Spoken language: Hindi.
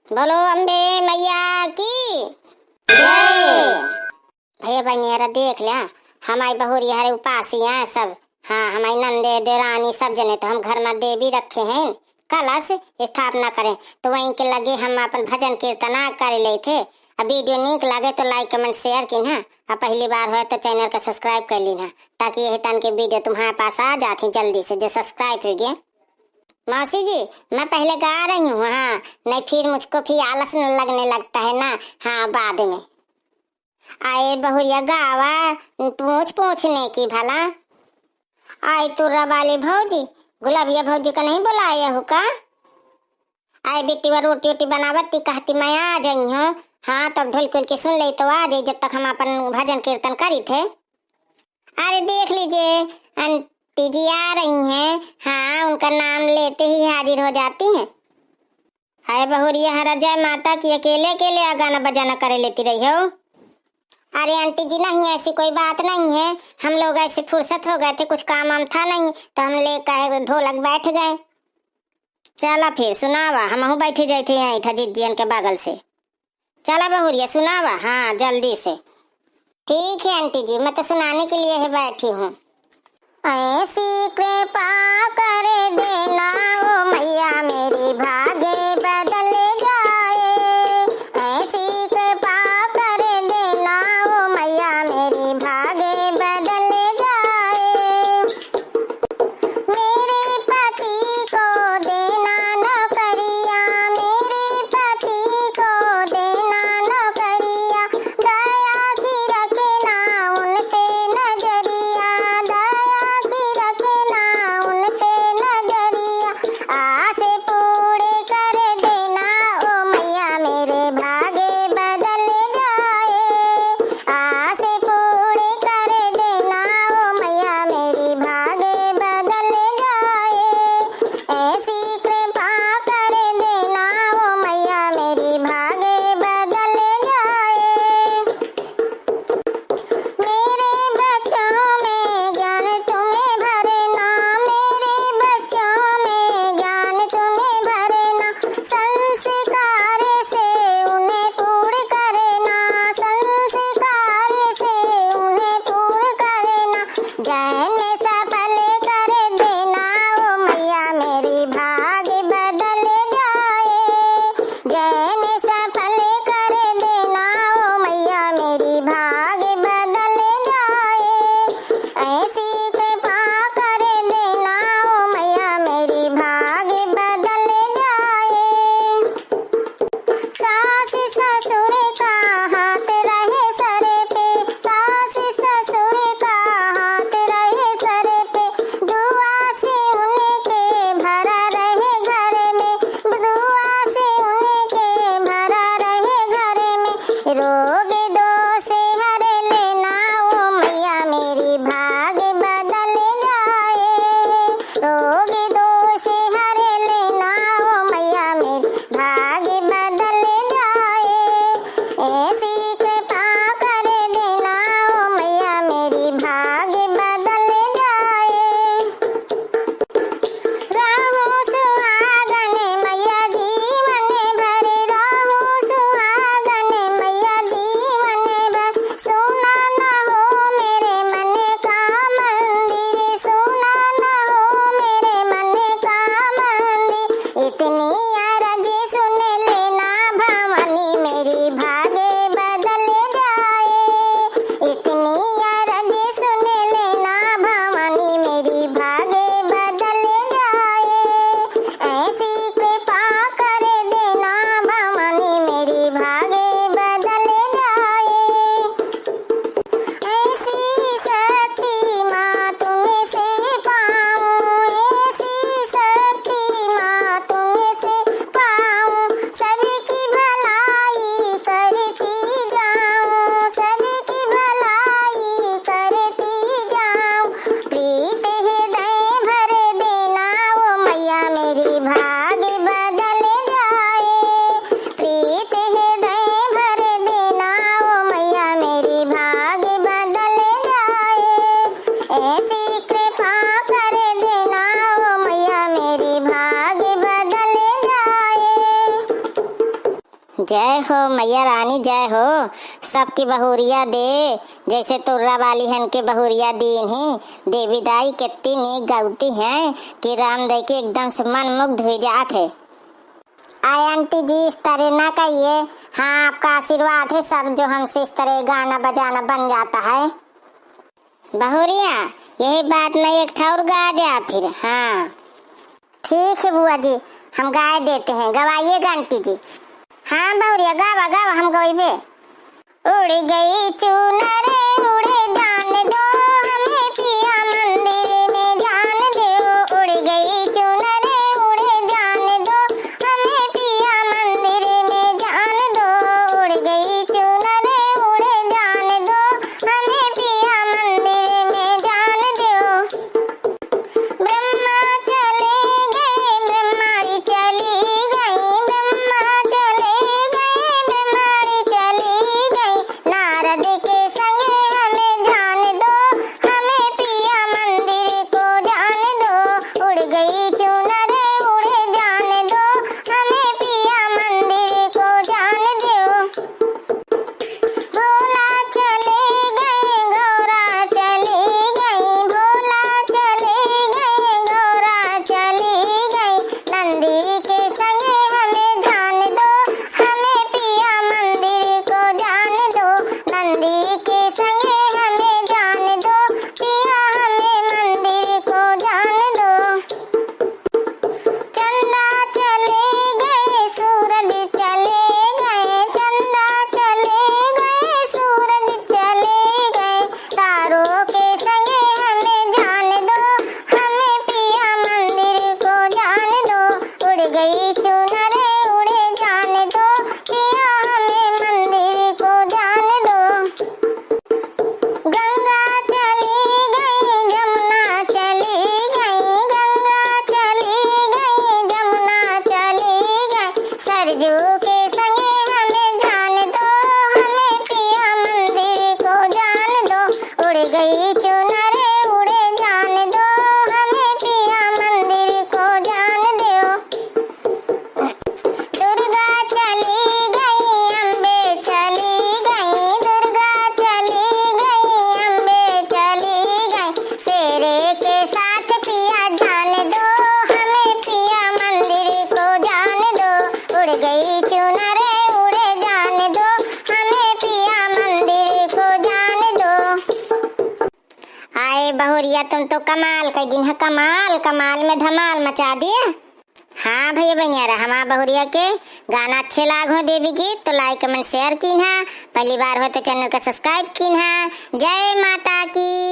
बोलो अम्बे मैया की जय। भैया बहनियारा देख लिया, हमारी बहुरी हरे उपासियां सब। हाँ, हमारी नंदे देरानी सब जने तो हम घर में देवी रखे हैं, कलश स्थापना करें तो वहीं के लगे हम अपन भजन कीर्तना कर ले थे। अब वीडियो नीक लगे तो लाइक कमेंट शेयर की ना, अब पहली बार हो तो चैनल का सब्सक्राइब कर ली ना, ताकि यही तन के वीडियो तुम्हारे पास आ जाती जल्दी से जो सब्सक्राइब हो गया। मौसी जी, मैं पहले गा रही हूँ, हाँ नहीं फिर मुझको फिर आलस लगने लगता है ना। हाँ बाद में आए बहुरिया गावा पूछने की भला। आए तुर्रा वाली भौजी, गुलाबिया भौजी का नहीं बुलाया हो का? आए बेटी वो रोटी वोटी बनावती कहती मैं आ जाई हूँ। हाँ तब ढोल खोल के सुन ले तो आ जाए जब तक हम अपन भजन कीर्तन करी थे। अरे देख लीजिए आंटी जी आ रही हैं। हाँ उनका नाम लेते ही हाजिर हो जाती हैं। हाय बहुरिया हरा जय माता की अकेले अकेले गाना बजाना करे लेती रही हो। अरे आंटी जी नहीं ऐसी कोई बात नहीं है, हम लोग ऐसे फुर्सत हो गए थे, कुछ काम वाम था नहीं तो हम लेकर ढोलक बैठ गए। चला फिर सुनावा, हम बैठे जाए थे यहीं था जिज्जियन के बगल से। चला बहुरिया सुनावा, हाँ जल्दी से। ठीक है आंटी जी, मैं तो सुनाने के लिए ही बैठी हूँ। ऐसी कृपा कर देना ओ मैया मेरी भागे बदल जाए। ऐसी कृपा कर देना ओ मैया मेरी भागे बदल जाए। मेरे पति को देना नौकरिया, मेरे पति को देना नौकरिया, दया की रखना उन पे नजरिया, दया की रखना उन पे नजरिया, आसे पूरे कर देना जय हो मैया रानी, जय हो। सबकी बहुरिया दे, जैसे तुर्रा वाली हन के बहुरिया दीन ही देवी दाई कितनी नीक गौती हैं कि राम दे के एकदम से मन मुग्ध हो जात है। आय आंटी जी, इस तरह ना कहिए। हाँ, आपका आशीर्वाद है सब जो हमसे इस तरह गाना बजाना बन जाता है। बहुरिया यही बात मैं एक ठौर गा दिया फिर। हाँ ठीक है बुआ जी, हम गाए देते हैं, गवाइएगा आंटी जी। हाँ बहुरिया गावा गावा, हम गवाइबे। उड़ गई चुनर उड़े जाने दो, हमें पिया मंदिर में जान दो। उड़ गई चुनर उड़े जाने दो, हमें पिया मंदिर में जान दो। उड़ गई चुनर उड़े जाने दो, हमें पिया मंदिर में जान दो। ब्रह्मा चले गए, ब्रह्मारी चली गई, ब्रह्मा चले गए, ब्रह्मारी चली गई। नारद के संगे हमें जान दो, हमें पिया मंदिर को जान दो। उड़ गई चुनर उड़े जाने दो, हमें पिया मंदिर को जान दो। भोला चले गए, गौरा चली गई, भोला चले गए, गौरा चली गई। नंदी के संगे हमें जान दो, हमें पिया मंदिर को जान दो। नंदी के संगे हमें जान दो, पिया हमें मंदिर को जान दो। चंदा चले गए, सूरज चले गए, चंदा चले गए, सूरज चले गए। तारों के संगे हमें जान दो, हमें पिया मंदिर को जान दो। उड़ गई चुनर उड़े जाने दो, पिया हमें मंदिर को जान दो। गंगा चली गई, जमुना चली गई, गंगा चली गई, जमुना चली गई। सरजू के संगे हमें जान दो, हमें पिया मंदिर को जान दो। उड़ गई चुनर उड़े जाने दो, हमें पिया मंदिर को जान दो। दुर्गा चली गई, अम्बे चली गई, दुर्गा चली गई, अम्बे चली गई। शेरे के साथ पिया जान दो, हमें पिया मंदिर को जान दो। उड़ गई चुनर उड़े जाने दो, हमें पिया मंदिर को जान दो। आए बहुरिया, तुम तो कमाल कर दिन है, कमाल कमाल में धमाल मचा दिया। हाँ भैया बनियारा, हमारा बहुरिया के गाना अच्छे लाग हो देवी गीत तो लाइक कमेंट शेयर कीन है। पहली बार हो तो चैनल को सब्सक्राइब कीन है। जय माता की।